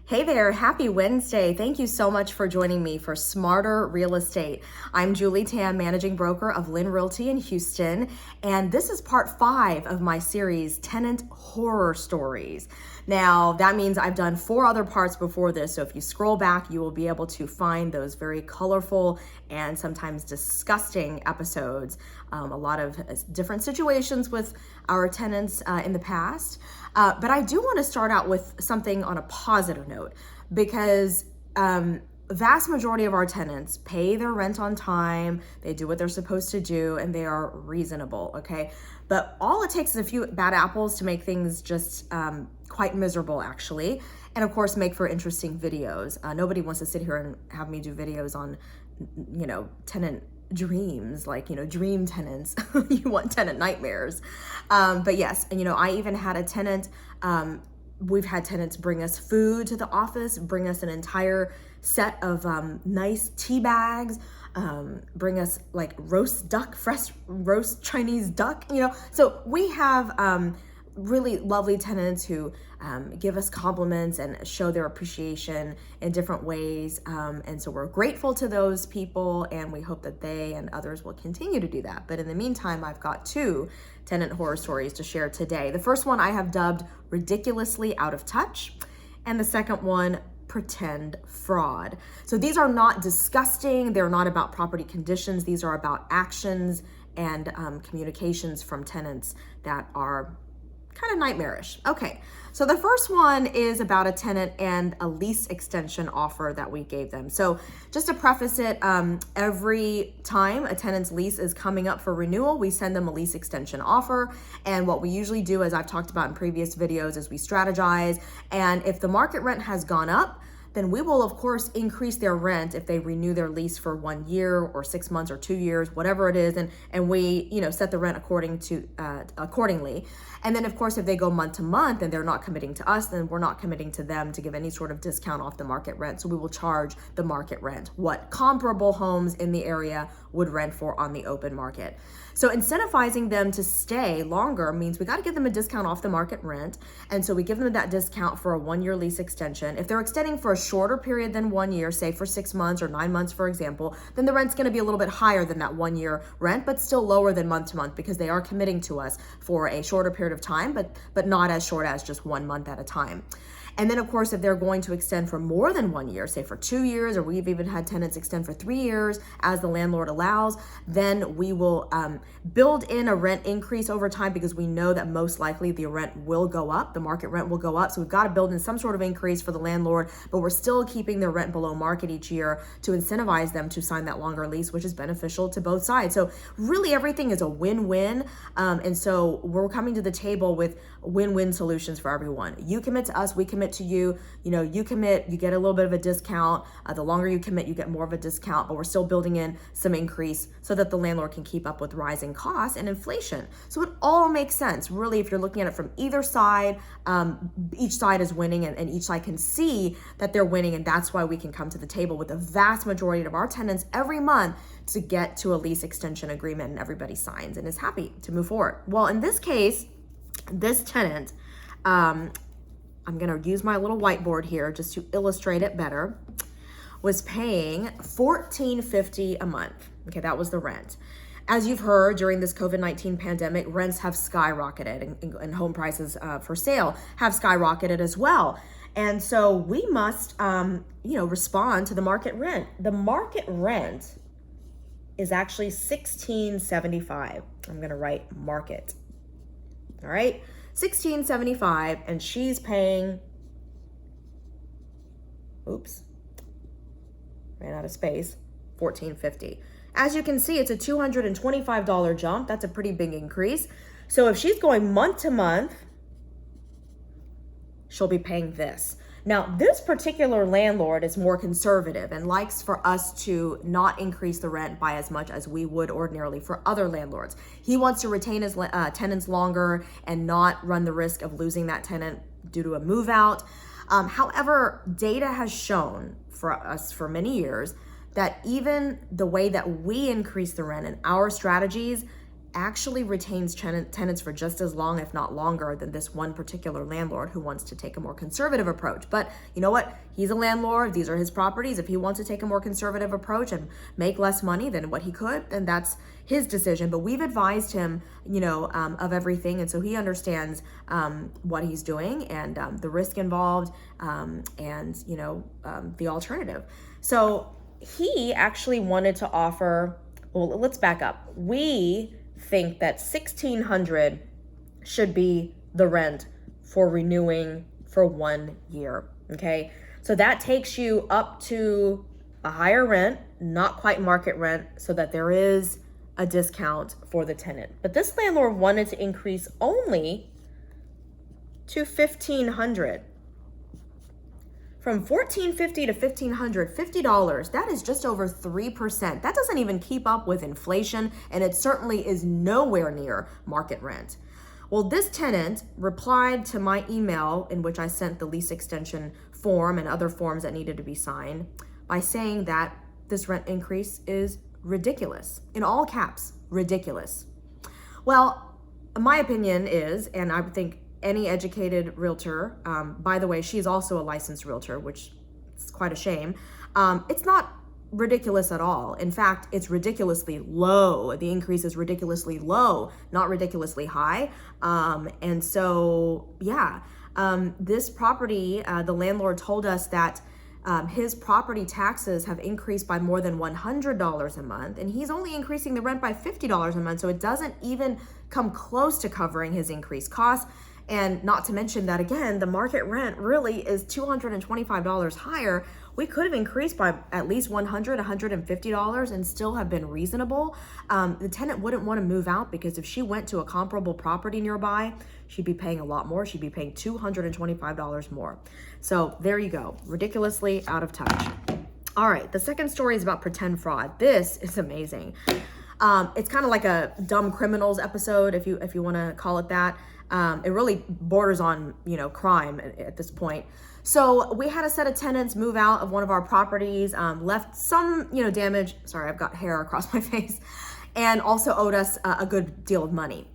Hey there, happy Wednesday. Thank you so much for joining me for Smarter Real Estate. I'm Julie Tam, managing broker of LYN Realty in Houston, and this is part 5 of my series, Tenant Horror Stories. Now, that means I've done 4 other parts before this, so if you scroll back, you will be able to find those very colorful and sometimes disgusting episodes. A lot of different situations with our tenants in the past. But I do want to start out with something on a positive note because vast majority of our tenants pay their rent on time, they do what they're supposed to do, and they are reasonable, okay? But all it takes is a few bad apples to make things just quite miserable, actually. And of course, make for interesting videos. Nobody wants to sit here and have me do videos on, tenant dreams, like, dream tenants. You want tenant nightmares. But yes, and I even had a tenant, we've had tenants bring us food to the office, bring us an entire set of nice tea bags, bring us like roast duck, fresh roast Chinese duck, So we have really lovely tenants who give us compliments and show their appreciation in different ways. And so we're grateful to those people, and we hope that they and others will continue to do that. But in the meantime, I've got 2 tenant horror stories to share today. The first one I have dubbed Ridiculously Out of Touch, and the second one, Pretend Fraud. So these are not disgusting. They're not about property conditions. These are about actions and communications from tenants that are kind of nightmarish. Okay, so the first one is about a tenant and a lease extension offer that we gave them. So just to preface it, every time a tenant's lease is coming up for renewal, we send them a lease extension offer. And what we usually do, as I've talked about in previous videos, is we strategize. And if the market rent has gone up, then we will of course increase their rent if they renew their lease for 1 year or 6 months or 2 years, whatever it is, and we set the rent accordingly. And then of course if they go month to month and they're not committing to us, then we're not committing to them to give any sort of discount off the market rent. So we will charge the market rent, what comparable homes in the area would rent for on the open market. So incentivizing them to stay longer means we got to give them a discount off the market rent. And so we give them that discount for a 1-year lease extension. If they're extending for a shorter period than 1 year, say for 6 months or 9 months, for example, then the rent's going to be a little bit higher than that 1-year rent, but still lower than month to month because they are committing to us for a shorter period of time, but not as short as just 1 month at a time. And then of course, if they're going to extend for more than 1 year, say for 2 years, or we've even had tenants extend for 3 years as the landlord allows, then we will build in a rent increase over time because we know that most likely the rent will go up, the market rent will go up. So we've got to build in some sort of increase for the landlord, but we're still keeping their rent below market each year to incentivize them to sign that longer lease, which is beneficial to both sides. So really everything is a win-win. And so we're coming to the table with win-win solutions for everyone. You commit to us, we commit to you. You commit, you get a little bit of a discount. The longer you commit, you get more of a discount, but we're still building in some increase so that the landlord can keep up with rising costs and inflation. So it all makes sense. Really, if you're looking at it from either side, each side is winning and each side can see that they're winning. And that's why we can come to the table with the vast majority of our tenants every month to get to a lease extension agreement, and everybody signs and is happy to move forward. Well, in this case, this tenant, I'm going to use my little whiteboard here just to illustrate it better, was paying $14.50 a month. Okay, that was the rent. As you've heard, during this COVID-19 pandemic, rents have skyrocketed and home prices for sale have skyrocketed as well. And so we must, respond to the market rent. The market rent is actually $16.75. I'm going to write market. All right, $16.75, and she's paying, ran out of space, $14.50. As you can see, it's a $225 jump. That's a pretty big increase. So if she's going month to month, she'll be paying this. Now, this particular landlord is more conservative and likes for us to not increase the rent by as much as we would ordinarily for other landlords. He wants to retain his tenants longer and not run the risk of losing that tenant due to a move out. However, data has shown for us for many years that even the way that we increase the rent and our strategies actually retains tenants for just as long, if not longer, than this one particular landlord who wants to take a more conservative approach. But you know what? He's a landlord. These are his properties. If he wants to take a more conservative approach and make less money than what he could, then that's his decision. But we've advised him, of everything. And so he understands what he's doing and the risk involved and, the alternative. So he actually wanted to offer, well, let's back up. We think that $1,600 should be the rent for renewing for 1 year, okay? So that takes you up to a higher rent, not quite market rent, so that there is a discount for the tenant. But this landlord wanted to increase only to $1,500. From $1,450 to $1,500, $50, that is just over 3%. That doesn't even keep up with inflation, and it certainly is nowhere near market rent. Well, this tenant replied to my email in which I sent the lease extension form and other forms that needed to be signed by saying that this rent increase is ridiculous. In all caps, ridiculous. Well, my opinion is, and I think any educated realtor, by the way, she's also a licensed realtor, which is quite a shame. It's not ridiculous at all. In fact, it's ridiculously low. The increase is ridiculously low, not ridiculously high. This property, the landlord told us that his property taxes have increased by more than $100 a month, and he's only increasing the rent by $50 a month. So it doesn't even come close to covering his increased costs. And not to mention that, again, the market rent really is $225 higher. We could have increased by at least $100, $150 and still have been reasonable. The tenant wouldn't want to move out because if she went to a comparable property nearby, she'd be paying a lot more. She'd be paying $225 more. So there you go. Ridiculously out of touch. All right. The second story is about pretend fraud. This is amazing. It's kind of like a dumb criminals episode, if you want to call it that. It really borders on, crime at this point. So we had a set of tenants move out of one of our properties, left some, damage. Sorry, I've got hair across my face, and also owed us a good deal of money.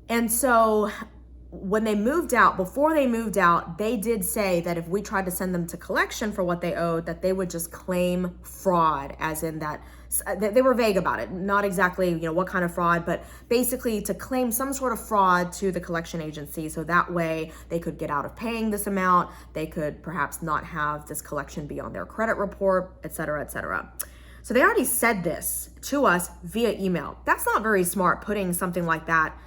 And so when they moved out, before they moved out, they did say that if we tried to send them to collection for what they owed, that they would just claim fraud, as in that they were vague about it. Not exactly, what kind of fraud, but basically to claim some sort of fraud to the collection agency. So that way they could get out of paying this amount. They could perhaps not have this collection be on their credit report, et cetera, et cetera. So they already said this to us via email. That's not very smart, putting something like that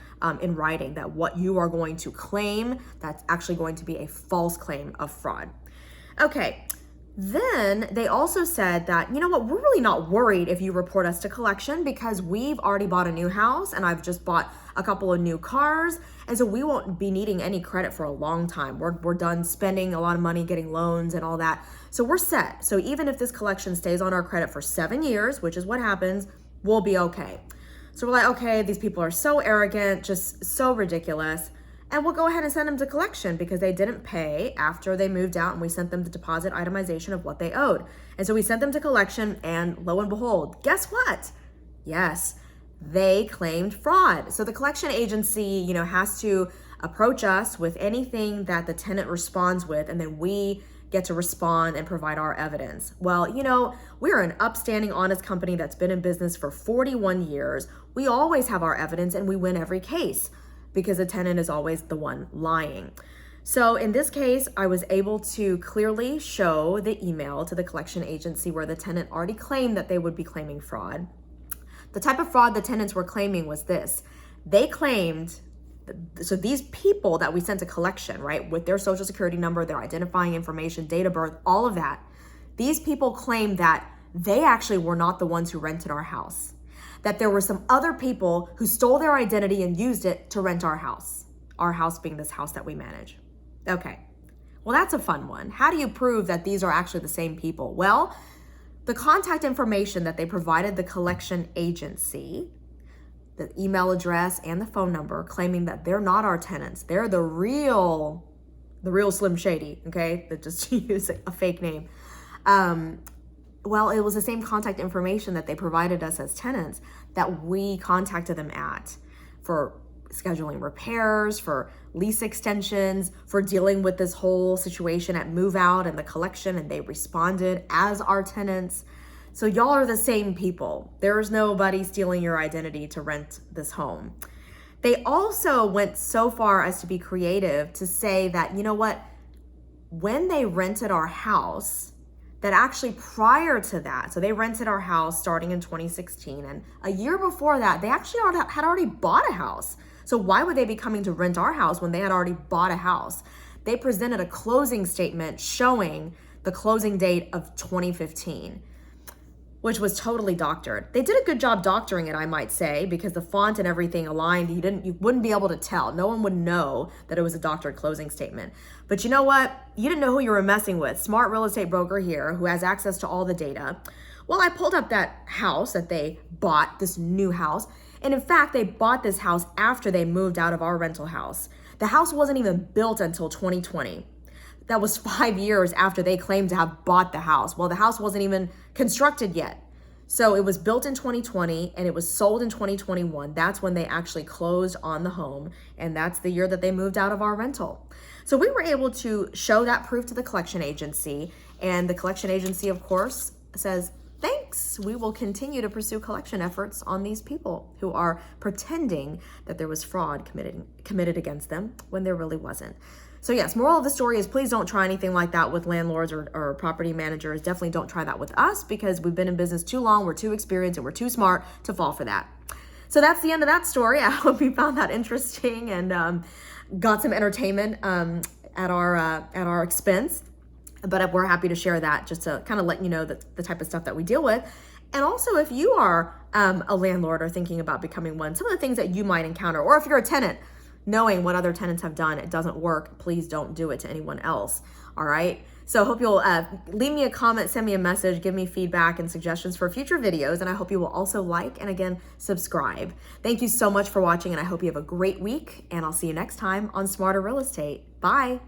in writing, that what you are going to claim, that's actually going to be a false claim of fraud. Okay, then they also said that, we're really not worried if you report us to collection because we've already bought a new house and I've just bought a couple of new cars. And so we won't be needing any credit for a long time. We're done spending a lot of money getting loans and all that. So we're set. So even if this collection stays on our credit for 7 years, which is what happens, we'll be okay. So we're like, okay, these people are so arrogant, just so ridiculous. And we'll go ahead and send them to collection because they didn't pay after they moved out, and we sent them the deposit itemization of what they owed. And so we sent them to collection, and lo and behold, guess what? Yes, they claimed fraud. So the collection agency, has to approach us with anything that the tenant responds with, and then we get to respond and provide our evidence. Well, we're an upstanding, honest company that's been in business for 41 years. We always have our evidence and we win every case because the tenant is always the one lying. So in this case, I was able to clearly show the email to the collection agency where the tenant already claimed that they would be claiming fraud. The type of fraud the tenants were claiming was this. They claimed, so these people that we sent to collection, right, with their social security number, their identifying information, date of birth, all of that, these people claimed that they actually were not the ones who rented our house, that there were some other people who stole their identity and used it to rent our house being this house that we manage. Okay, well, that's a fun one. How do you prove that these are actually the same people? Well, the contact information that they provided the collection agency, the email address and the phone number, claiming that they're not our tenants. They're the real Slim Shady, okay? That just use a fake name. Well, it was the same contact information that they provided us as tenants that we contacted them at for scheduling repairs, for lease extensions, for dealing with this whole situation at move out and the collection, and they responded as our tenants. So y'all are the same people. There's nobody stealing your identity to rent this home. They also went so far as to be creative to say that, you know what, when they rented our house, that actually prior to that, so they rented our house starting in 2016, and a year before that, they actually had already bought a house. So why would they be coming to rent our house when they had already bought a house? They presented a closing statement showing the closing date of 2015, which was totally doctored. They did a good job doctoring it, I might say, because the font and everything aligned. You wouldn't be able to tell. No one would know that it was a doctored closing statement. But you know what? You didn't know who you were messing with. Smart real estate broker here who has access to all the data. Well, I pulled up that house that they bought, this new house. And in fact, they bought this house after they moved out of our rental house. The house wasn't even built until 2020. That was 5 years after they claimed to have bought the house. Well, the house wasn't even constructed yet. So it was built in 2020 and it was sold in 2021. That's when they actually closed on the home. And that's the year that they moved out of our rental. So we were able to show that proof to the collection agency. And the collection agency, of course, says, thanks. We will continue to pursue collection efforts on these people who are pretending that there was fraud committed against them when there really wasn't. So yes, moral of the story is please don't try anything like that with landlords or property managers. Definitely don't try that with us because we've been in business too long, we're too experienced, and we're too smart to fall for that. So that's the end of that story. I hope you found that interesting and got some entertainment at our expense. But we're happy to share that just to kind of let you know the type of stuff that we deal with. And also, if you are a landlord or thinking about becoming one, some of the things that you might encounter, or if you're a tenant, knowing what other tenants have done, it doesn't work, please don't do it to anyone else, all right? So I hope you'll leave me a comment, send me a message, give me feedback and suggestions for future videos, and I hope you will also like and again, subscribe. Thank you so much for watching, and I hope you have a great week, and I'll see you next time on Smarter Real Estate. Bye.